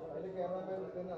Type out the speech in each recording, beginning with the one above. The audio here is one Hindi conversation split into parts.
पहले कैमरा मैन देना।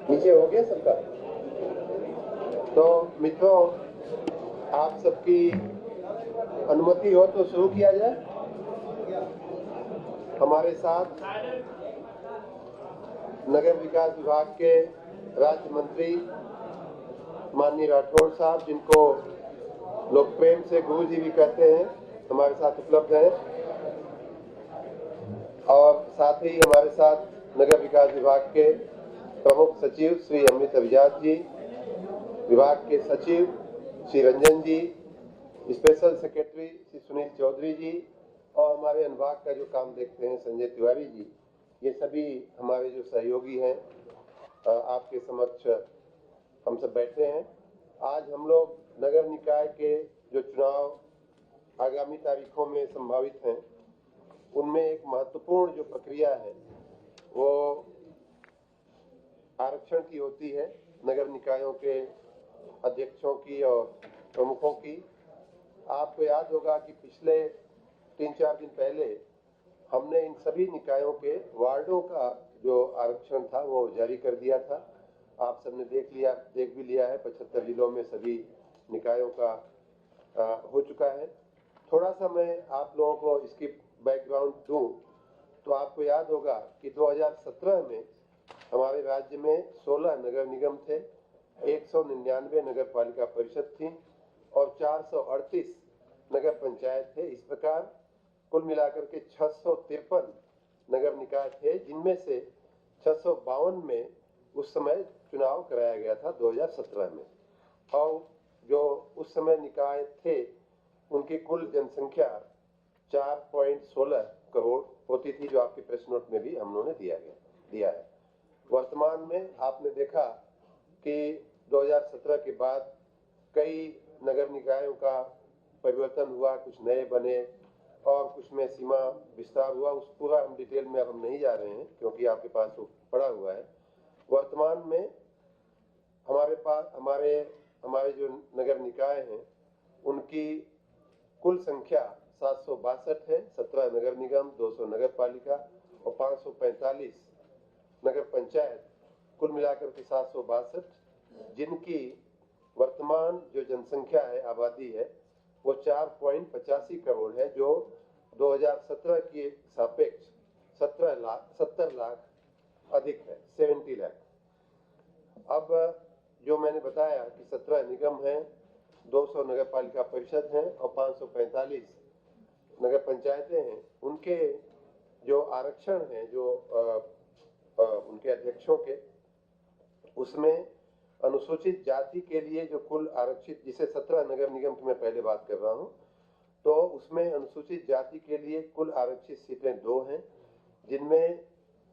नीचे हो गया सबका। तो मित्रों, आप सबकी अनुमति हो तो शुरू किया जाए। हमारे साथ नगर विकास विभाग के राज्य मंत्री माननीय राठौड़ साहब, जिनको लोग प्रेम से गुरु जी भी कहते हैं, हमारे साथ उपलब्ध हैं। और साथ ही हमारे साथ नगर विकास विभाग के प्रमुख सचिव श्री अमित अभिजात जी, विभाग के सचिव श्री रंजन जी, स्पेशल सेक्रेटरी श्री सुनील चौधरी जी और हमारे अनुभाग का जो काम देखते हैं संजय तिवारी जी, ये सभी हमारे जो सहयोगी हैं आपके समक्ष हम सब बैठे हैं। आज हम लोग नगर निकाय के जो चुनाव आगामी तारीखों में संभावित हैं, उनमें एक महत्वपूर्ण जो प्रक्रिया है वो आरक्षण की होती है, नगर निकायों के अध्यक्षों की और प्रमुखों की। आपको याद होगा कि पिछले 3-4 दिन पहले हमने इन सभी निकायों के वार्डों का जो आरक्षण था वो जारी कर दिया था। आप सबने देख भी लिया है। 75 जिलों में सभी निकायों का हो चुका है। थोड़ा सा मैं आप लोगों को इसकी बैकग्राउंड दूं तो आपको याद होगा कि 2017 में हमारे राज्य में 16 नगर निगम थे, 199 नगर पालिका परिषद थी और 438 नगर पंचायत थे। इस प्रकार कुल मिलाकर के 653 नगर निकाय थे, जिनमें से 652 में उस समय चुनाव कराया गया था 2017 में। और जो उस समय निकाय थे उनकी कुल जनसंख्या 4.16 करोड़ होती थी, जो आपके प्रेस नोट में भी हम लोगों ने दिया है। वर्तमान में आपने देखा कि 2017 के बाद कई नगर निकायों का परिवर्तन हुआ, कुछ नए बने और कुछ में सीमा विस्तार हुआ। उस पूरा हम डिटेल में अब हम नहीं जा रहे हैं क्योंकि आपके पास वो पड़ा हुआ है। वर्तमान में हमारे पास हमारे जो नगर निकाय हैं उनकी कुल संख्या 762 है। 17 नगर निगम, 200 नगर पालिका और 545 नगर पंचायत, कुल मिलाकर के 762, जिनकी वर्तमान जो जनसंख्या है, आबादी है, वो 4.85 करोड़ है, जो 2017 के सापेक्ष 70 लाख अधिक है, 70 लाख। अब जो मैंने बताया कि 17 निगम हैं, 200 नगर पालिका परिषद हैं और 545 नगर पंचायतें हैं, उनके जो आरक्षण हैं, जो उनके अध्यक्षों के, उसमें अनुसूचित जाति के लिए जो कुल आरक्षित, जिसे 17 नगर निगम की मैं पहले बात कर रहा हूं, तो उसमें अनुसूचित जाति के लिए कुल आरक्षित सीटें 2 हैं, जिनमें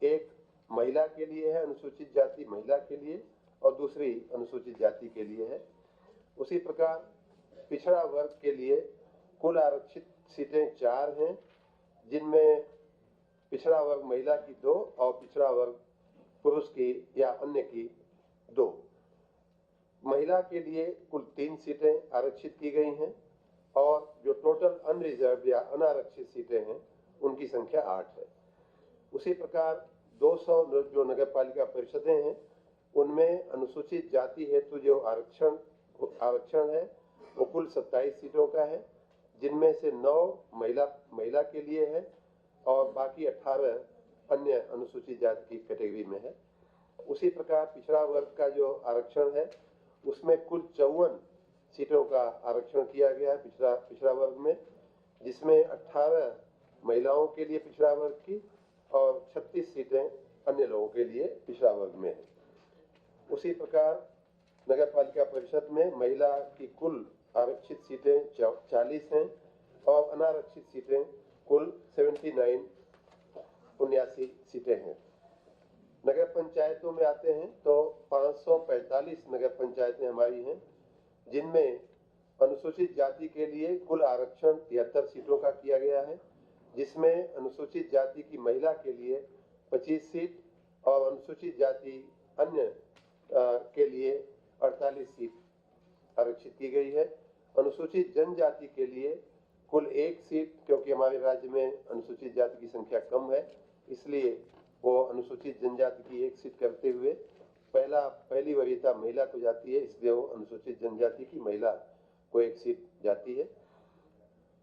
एक महिला के लिए है, अनुसूचित जाति महिला के लिए, और दूसरी अनुसूचित जाति के लिए है। उसी प्रकार पिछड़ा वर्ग के लिए कुल आरक्षित सीटें 4 हैं, जिनमें पिछड़ा वर्ग महिला की 2 और पिछड़ा वर्ग पुरुष की या अन्य की 2। महिला के लिए कुल 3 सीटें आरक्षित की गई हैं और जो टोटल अनरिजर्व या अनारक्षित सीटें हैं उनकी संख्या 8 है। उसी प्रकार 200 जो नगर पालिका परिषदें हैं उनमें अनुसूचित जाति हेतु जो आरक्षण है वो कुल 27 सीटों का है, जिनमें से 9 महिला के लिए है और बाकी 18 अन्य अनुसूचित जाति की कैटेगरी में है। उसी प्रकार पिछड़ा वर्ग का जो आरक्षण है उसमें कुल 54 सीटों का आरक्षण किया गया है पिछड़ा वर्ग में, जिसमें 18 महिलाओं के लिए पिछड़ा वर्ग की और 36 सीटें अन्य लोगों के लिए पिछड़ा वर्ग में है। उसी प्रकार नगर पालिका परिषद में महिला की कुल आरक्षित सीटें 40 हैं और अनारक्षित सीटें कुल 79 सीटें हैं। नगर पंचायतों में आते हैं तो 545 नगर पंचायतें हमारी हैं, जिनमें अनुसूचित जाति के लिए कुल आरक्षण 73 सीटों का किया गया है, जिसमें अनुसूचित जाति की महिला के लिए 25 सीट और अनुसूचित जाति अन्य के लिए 48 सीट आरक्षित की गई है। अनुसूचित जनजाति के लिए कुल 1 सीट, क्योंकि हमारे राज्य में अनुसूचित जाति की संख्या कम है, इसलिए वो अनुसूचित जनजाति की 1 सीट करते हुए पहली वरीयता महिला को जाती है, इसलिए वो अनुसूचित जनजाति की महिला को 1 सीट जाती है।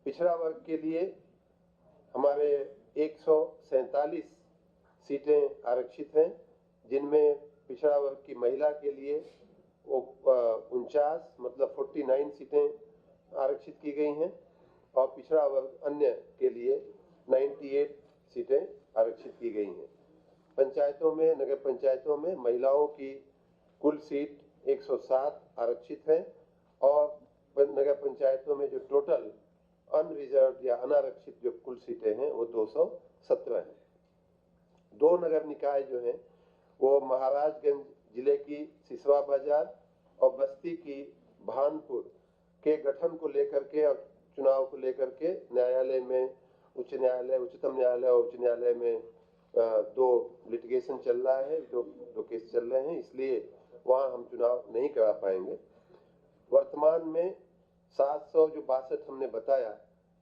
पिछड़ा वर्ग के लिए हमारे 147 सीटें आरक्षित हैं, जिनमें पिछड़ा वर्ग की महिला के लिए 49 मतलब 49 सीटें आरक्षित की गई हैं और पिछड़ा वर्ग अन्य के लिए 98 सीटें आरक्षित की गई हैं। पंचायतों में, नगर पंचायतों में महिलाओं की कुल सीट 107 आरक्षित है और नगर पंचायतों में जो टोटल अनरिजर्व या अनारक्षित जो कुल सीटें हैं वो 217 हैं। 2 नगर निकाय जो हैं वो महाराजगंज जिले की सिसवा बाजार और बस्ती की भानपुर के गठन को लेकर के और चुनाव को लेकर के न्यायालय में, उच्चतम न्यायालय और उच्च न्यायालय में 2 लिटिगेशन चल रहा है, 2 केस चल रहे हैं, इसलिए वहां हम चुनाव नहीं करा पाएंगे। वर्तमान में 762 हमने बताया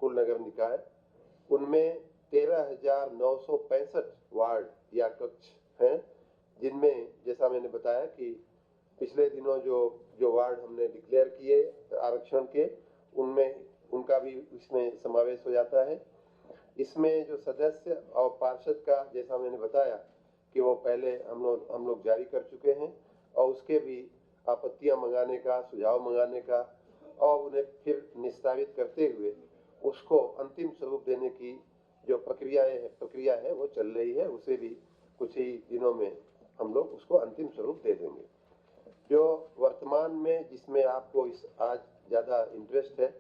कुल नगर निकाय, उनमें 13,965 वार्ड या कक्ष हैं, जिनमें जैसा मैंने बताया कि पिछले दिनों जो वार्ड हमने डिक्लेयर किए आरक्षण के, उनमें उनका भी इसमें समावेश हो जाता है। इसमें जो सदस्य और पार्षद का, जैसा मैंने बताया कि वो पहले हम लोग जारी कर चुके हैं, और उसके भी आपत्तियां मंगाने का, सुझाव मंगाने का और उन्हें फिर निस्तारित करते हुए उसको अंतिम स्वरूप देने की जो प्रक्रिया है वो चल रही है। उसे भी कुछ ही दिनों में हम लोग उसको अंतिम स्वरूप दे देंगे। जो वर्तमान में जिसमें आपको आज ज्यादा इंटरेस्ट है,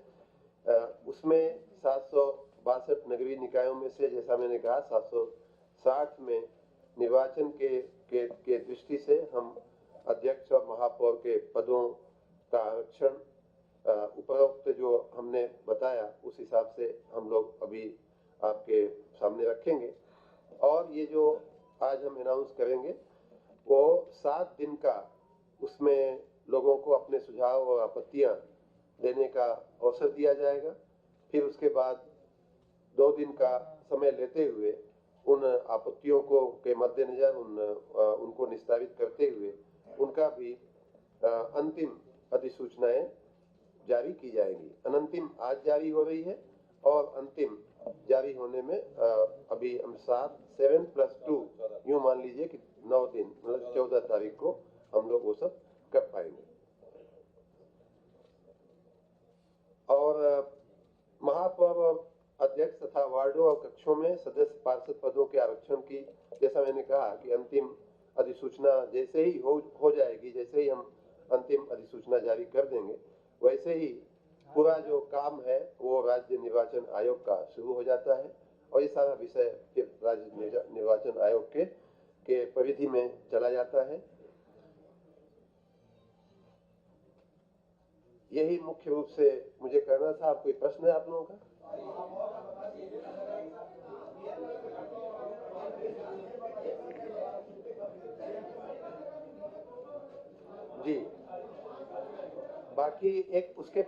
उसमें 762 नगरीय निकायों में से, जैसा मैंने कहा, 760 में निर्वाचन के दृष्टि से हम अध्यक्ष और महापौर के पदों का आरक्षण उपरोक्त जो हमने बताया उस हिसाब से हम लोग अभी आपके सामने रखेंगे। और ये जो आज हम अनाउंस करेंगे वो 7 दिन का, उसमें लोगों को अपने सुझाव और आपत्तियां देने का अवसर दिया जाएगा। फिर उसके बाद 2 दिन का समय लेते हुए उन आपत्तियों को के मद्देनजर उनको निस्तारित करते हुए उनका भी अंतिम अधिसूचनाएं जारी की जाएगी। अनंतिम आज जारी हो रही है और अंतिम जारी होने में अभी हम 7+2 यूं मान लीजिए कि 9 दिन, मतलब 14 तारीख को हम लोग वो सब कर पाएंगे। और महापौर और अध्यक्ष तथा वार्डों और कक्षों में सदस्य पार्षद पदों के आरक्षण की, जैसा मैंने कहा कि अंतिम अधिसूचना जैसे ही हो जाएगी, जैसे ही हम अंतिम अधिसूचना जारी कर देंगे, वैसे ही पूरा जो काम है वो राज्य निर्वाचन आयोग का शुरू हो जाता है और ये सारा विषय फिर राज्य निर्वाचन आयोग के परिधि में चला जाता है। यही मुख्य रूप से मुझे कहना था। कोई प्रश्न है आप लोगों का? जी, बाकी एक उसके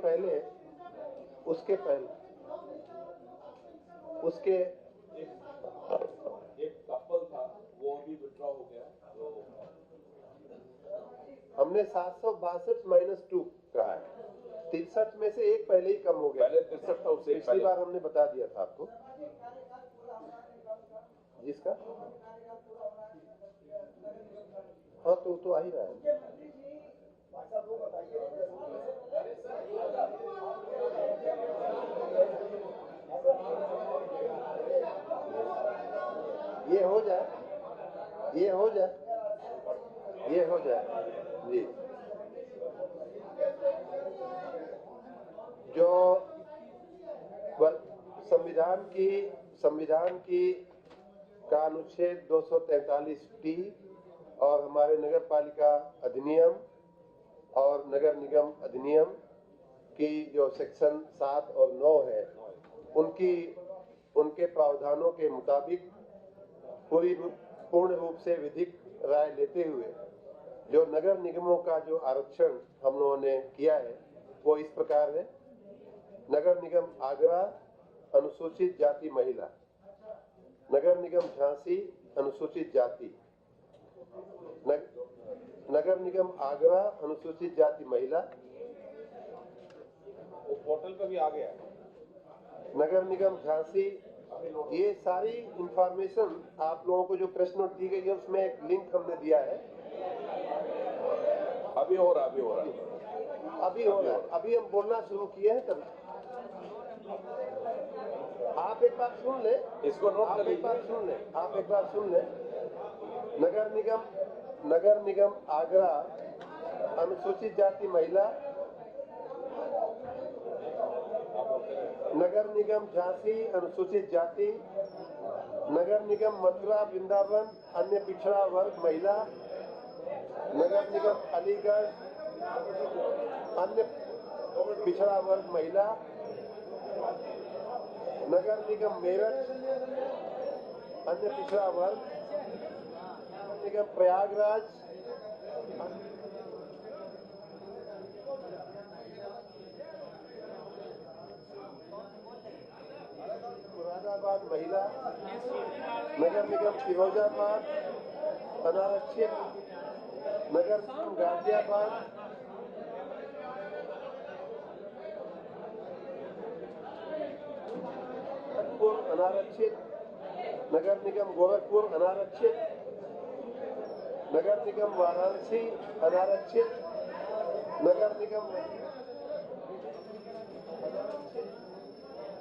एक कपल था, वो अभी विड्रॉ हो गया। तो हमने 762-2 कहा है। 63 में से एक पहले ही कम हो गया। पहले 63 था, उससे पिछली बार हमने बता दिया था आपको जिसका। हाँ, तो आ ही रहा है। ये हो जाए जी। जो संविधान की का अनुच्छेद 243T और हमारे नगर पालिका अधिनियम और नगर निगम अधिनियम की जो सेक्शन 7 और 9 है, उनके प्रावधानों के मुताबिक पूर्ण रूप से विधिक राय लेते हुए जो नगर निगमों का जो आरक्षण हम लोगों ने किया है वो इस प्रकार है। नगर निगम आगरा अनुसूचित जाति महिला, नगर निगम झांसी अनुसूचित जाति, नगर निगम आगरा अनुसूचित जाति महिला, वो पोर्टल पे भी आ गया है। नगर निगम झांसी, ये सारी इंफॉर्मेशन आप लोगों को जो प्रेस नोट दी गई है उसमें एक लिंक हमने दिया है। अभी हो रहा है। अभी हम बोलना शुरू किए हैं तभी। आप एक बार सुन ले, इसको नोट कर लीजिए। आप एक बार सुन ले। नगर निगम आगरा अनुसूचित जाति महिला, नगर निगम झांसी अनुसूचित जाति, नगर निगम मथुरा वृंदावन अन्य पिछड़ा वर्ग महिला, नगर निगम अलीगढ़ अन्य पिछड़ा वर्ग महिला, नगर निगम मेरठ अन्य पिछड़ा वर्ग, निगम प्रयागराज मुरादाबाद महिला, नगर निगम फिरोजाबाद अनारक्षित, नगर निगम गाजियाबाद अनारक्षित, नगर निगम गोरखपुर अनारक्षित, नगर निगम वाराणसी अनारक्षित, नगर निगम अनारक्षित,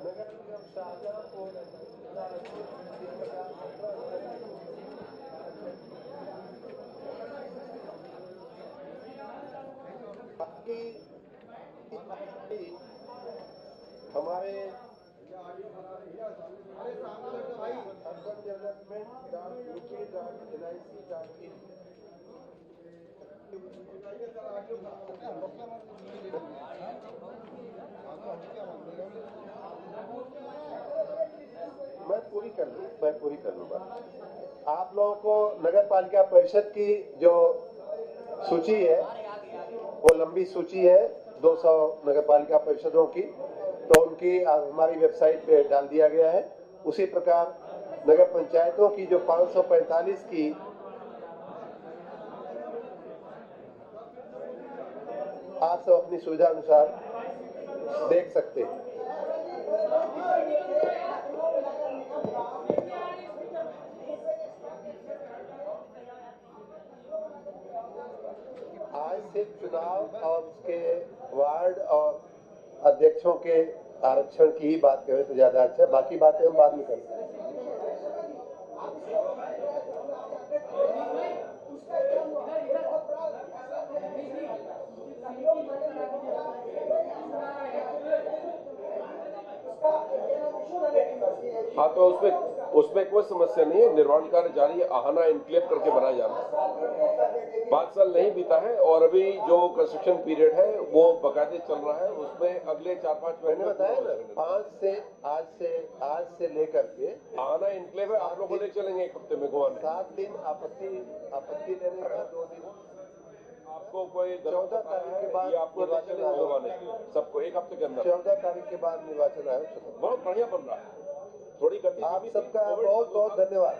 नगर निगम शाहजहांपुर अनारक्षित। बाकी हमारे अर्बन डेवलपमेंट.यूपी.NIC.in मैं पूरी कर लूंगा। आप लोगों को नगर पालिका परिषद की जो सूची है वो लंबी सूची है 200 नगर पालिका परिषदों की, तो उनकी हमारी वेबसाइट पे डाल दिया गया है। उसी प्रकार नगर पंचायतों की जो 545 की आप सब अपनी सुविधा अनुसार देख सकते हैं। आज से चुनाव और उसके वार्ड और अध्यक्षों के आरक्षण की ही बात करें तो ज्यादा अच्छा, बाकी बातें हम बाद में करें। हाँ, तो उसमें कोई समस्या नहीं है। निर्माण कार्य जारी है, आहना इनक्लेव करके बनाया जाना। 5 साल नहीं बीता है और अभी जो कंस्ट्रक्शन पीरियड है वो बकायदे चल रहा है। उसमें अगले 4-5 महीने बताया ना, 5 से आज से लेकर के आहना इनक्लेव है। आप लोग को ले चलेंगे 1 हफ्ते में गोवा में। 7 दिन आपत्ति लेने का 2 दिन आपको कोई 14 तारीख के बाद आपको ले चलेंगे गोवा में सबको 1 हफ्ते के अंदर। 14 तारीख के बाद निर्वाचन आयोग बहुत बढ़िया बन रहा है। थोड़ी गति आप सबका बहुत बहुत धन्यवाद।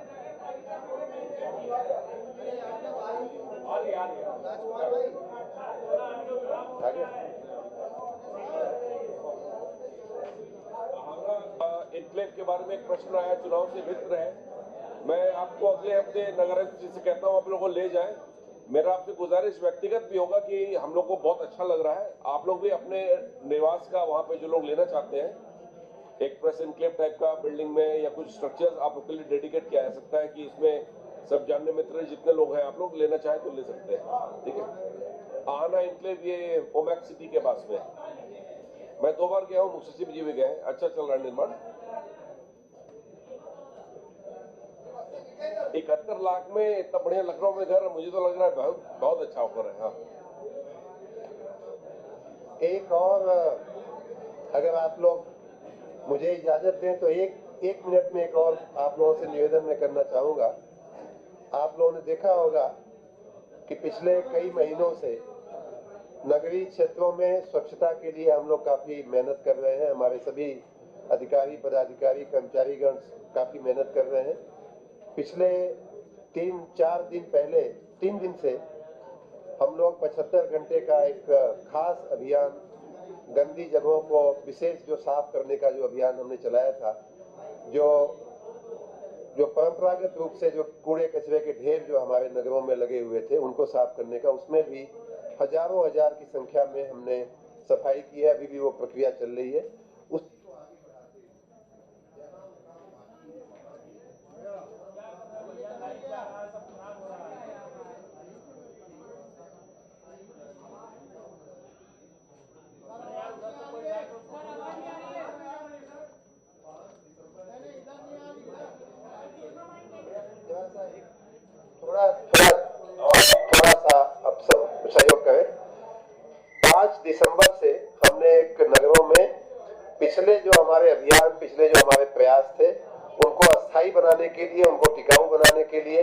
इनक्लेव के बारे में एक प्रश्न आया, चुनाव से मित्र है। मैं आपको अगले हफ्ते नगर आयुक्त जी से कहता हूँ आप लोगों को ले जाए। मेरा आपसे गुजारिश व्यक्तिगत भी होगा कि हम लोग को बहुत अच्छा लग रहा है। आप लोग भी अपने निवास का वहां पे जो लोग लेना चाहते हैं एक प्रेस एनक्लेव टाइप का बिल्डिंग में या कुछ स्ट्रक्चर आप लोग के लिए डेडिकेट किया जा सकता है कि इसमें सब जानने मित्र जितने लोग हैं आप लोग लेना चाहे तो ले सकते हैं। ठीक है, आहना एनक्लेव ये ओमैक्स सिटी के पास में। मैं 2 बार गया हूँ, मुख्य सचिव जी भी गए, अच्छा चल रहा है निर्माण। 71 लाख में इतना बढ़िया लखनऊ में घर, मुझे तो लग रहा है बहुत अच्छा ऑफर है। हाँ, एक और अगर आप लोग मुझे इजाजत दें तो एक मिनट में एक और आप लोगों से निवेदन मैं करना चाहूंगा। आप लोगों ने देखा होगा कि पिछले कई महीनों से नगरीय क्षेत्रों में स्वच्छता के लिए हम लोग काफी मेहनत कर रहे हैं। हमारे सभी अधिकारी, पदाधिकारी, कर्मचारीगण काफी मेहनत कर रहे हैं। पिछले 3-4 दिन से हम लोग 75 घंटे का एक खास अभियान, गंदी जगहों को विशेष जो साफ करने का जो अभियान हमने चलाया था, जो परंपरागत रूप से जो कूड़े कचरे के ढेर जो हमारे नगरों में लगे हुए थे उनको साफ करने का, उसमें भी हजारों हजार की संख्या में हमने सफाई की है। अभी भी वो प्रक्रिया चल रही है। उस थोड़ा सा अब सब सहयोग करें। 5 दिसंबर से हमने एक नगरों में पिछले जो हमारे प्रयास थे उनको अस्थायी बनाने के लिए, उनको टिकाऊ बनाने के लिए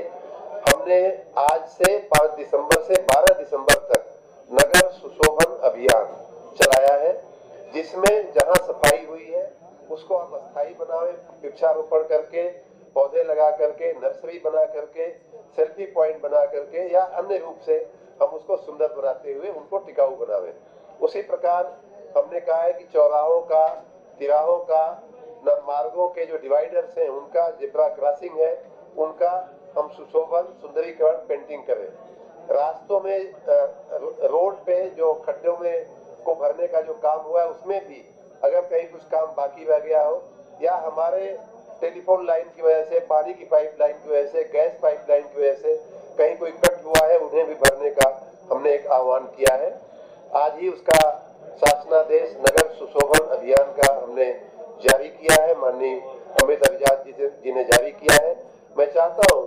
हमने आज से 5 दिसंबर से 12 दिसंबर तक नगर सुशोभन अभियान चलाया है, जिसमें जहां सफाई हुई है उसको हम अस्थायी बनावे, वृक्षारोपण करके, पौधे लगा करके, नर्सरी बना करके, सेल्फी पॉइंट बना करके या अन्य रूप से हम उसको सुंदर बनाते हुए उनको टिकाऊ बनावे। उसी प्रकार हमने कहा है कि चौराहों का, तिराहों का, मार्गों के जो डिवाइडर्स हैं उनका, जेब्रा क्रॉसिंग है उनका हम सुशोभन, सुंदरीकरण, पेंटिंग करें। रास्तों में रोड पे जो खड्डों में को भरने का जो काम हुआ है उसमें भी अगर कहीं कुछ काम बाकी रह गया हो, या हमारे टेलीफोन लाइन की वजह से, पानी की पाइपलाइन की वजह से, गैस पाइपलाइन की वजह से कहीं कोई कट हुआ है, उन्हें भी भरने का हमने एक आह्वान किया है। आज ही उसका शासनादेश नगर सुशोभन अभियान का हमने जारी किया है, माननीय अमित अभिजात जी ने जारी किया है। मैं चाहता हूं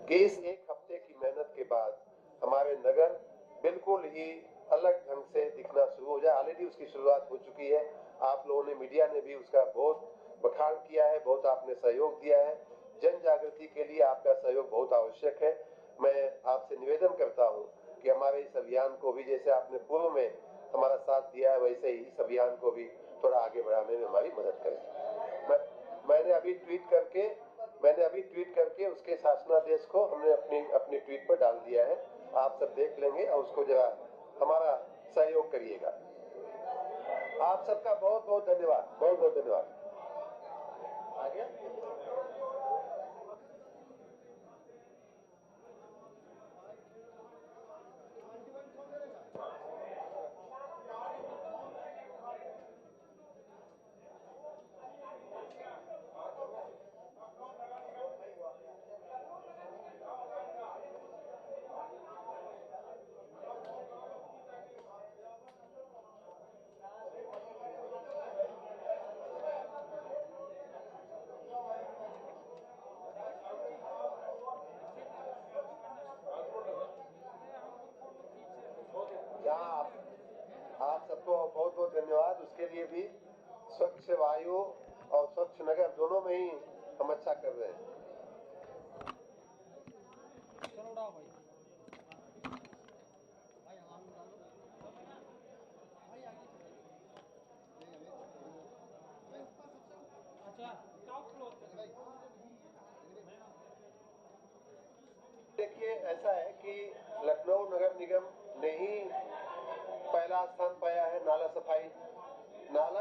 कि इस एक हफ्ते की मेहनत के बाद हमारे नगर बिल्कुल ही अलग ढंग से दिखना शुरू हो जाए। ऑलरेडी उसकी शुरुआत हो चुकी है। आप लोगों ने, मीडिया ने भी उसका बहुत बखान किया है, बहुत आपने सहयोग दिया है। जन जागृति के लिए आपका सहयोग बहुत आवश्यक है। मैं आपसे निवेदन करता हूं कि हमारे इस अभियान को भी, जैसे आपने पूर्व में हमारा साथ दिया है, वैसे ही इस अभियान को भी थोड़ा आगे बढ़ाने में हमारी मदद करें। मैंने अभी ट्वीट करके उसके शासनादेश को हमने अपनी ट्वीट पर डाल दिया है। आप सब देख लेंगे और उसको जरा हमारा सहयोग करिएगा। आप सबका बहुत बहुत धन्यवाद, बहुत बहुत धन्यवाद। आगे आप सबको बहुत बहुत धन्यवाद। उसके लिए भी स्वच्छ वायु और स्वच्छ नगर दोनों में ही हम अच्छा कर रहे हैं। देखिए, ऐसा है कि लखनऊ नगर निगम ने ही पहला स्थान पाया है नाला सफाई। नाला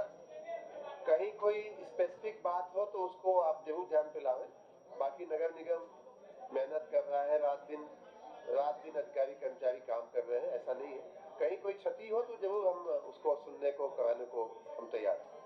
कहीं कोई स्पेसिफिक बात हो तो उसको आप जरूर ध्यान पे लावें। बाकी नगर निगम मेहनत कर रहा है, रात दिन अधिकारी कर्मचारी काम कर रहे हैं, ऐसा नहीं है। कहीं कोई क्षति हो तो जरूर हम उसको सुनने को, कराने को हम तैयार हैं।